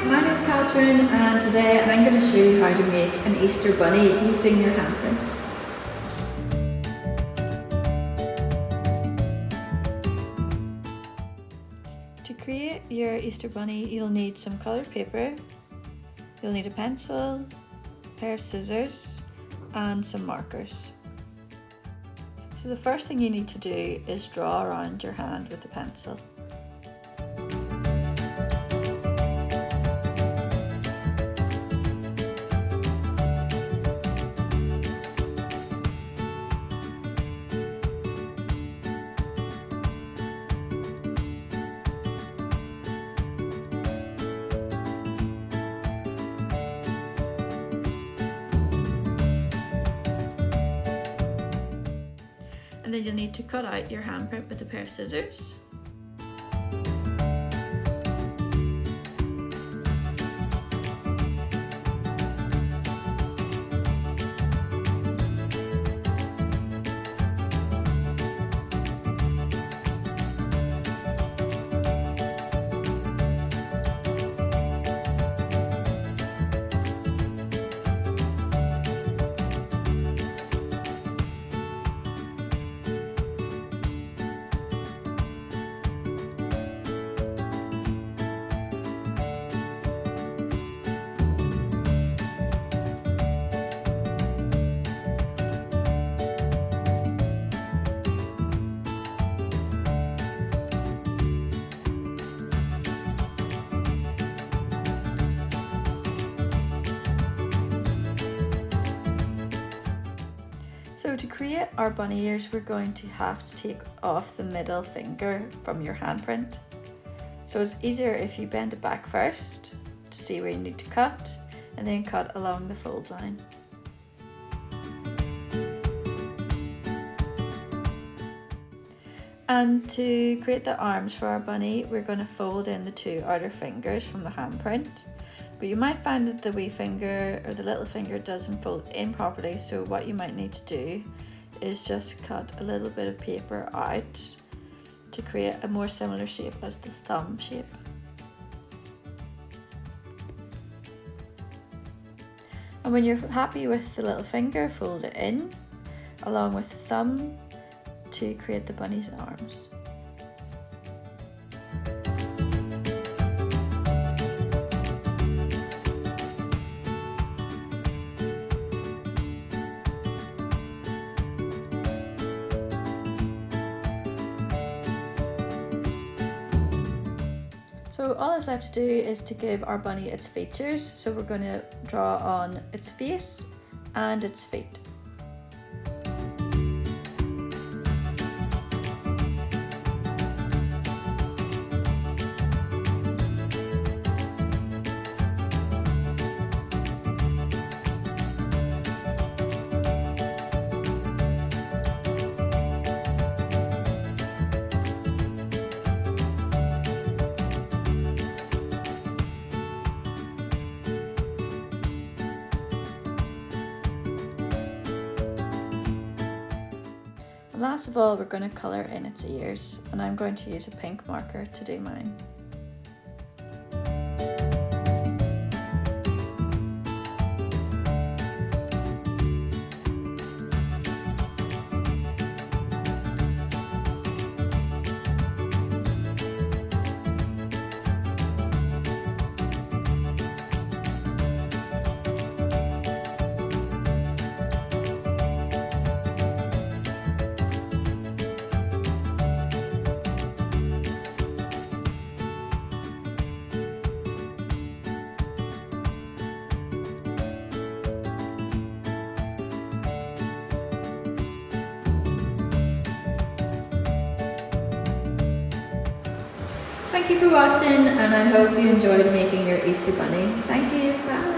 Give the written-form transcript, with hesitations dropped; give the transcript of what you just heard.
my name's Catherine and today I'm going to show you how to make an Easter bunny using your handprint. To create your Easter bunny, you'll need some coloured paper, you'll need a pencil, a pair of scissors and some markers. So the first thing you need to do is draw around your hand with the pencil. And then you'll need to cut out your handprint with a pair of scissors. So to create our bunny ears, we're going to have to take off the middle finger from your handprint. So it's easier if you bend it back first to see where you need to cut, and then cut along the fold line. And to create the arms for our bunny, we're going to fold in the two outer fingers from the handprint. But you might find that the wee finger or the little finger doesn't fold in properly, so what you might need to do is just cut a little bit of paper out to create a more similar shape as the thumb shape. And when you're happy with the little finger, fold it in along with the thumb to create the bunny's arms. So all that's left to do is to give our bunny its features. So we're going to draw on its face and its feet. Last of all, we're going to colour in its ears, and I'm going to use a pink marker to do mine. Thank you for watching, and I hope you enjoyed making your Easter bunny. Thank you, bye!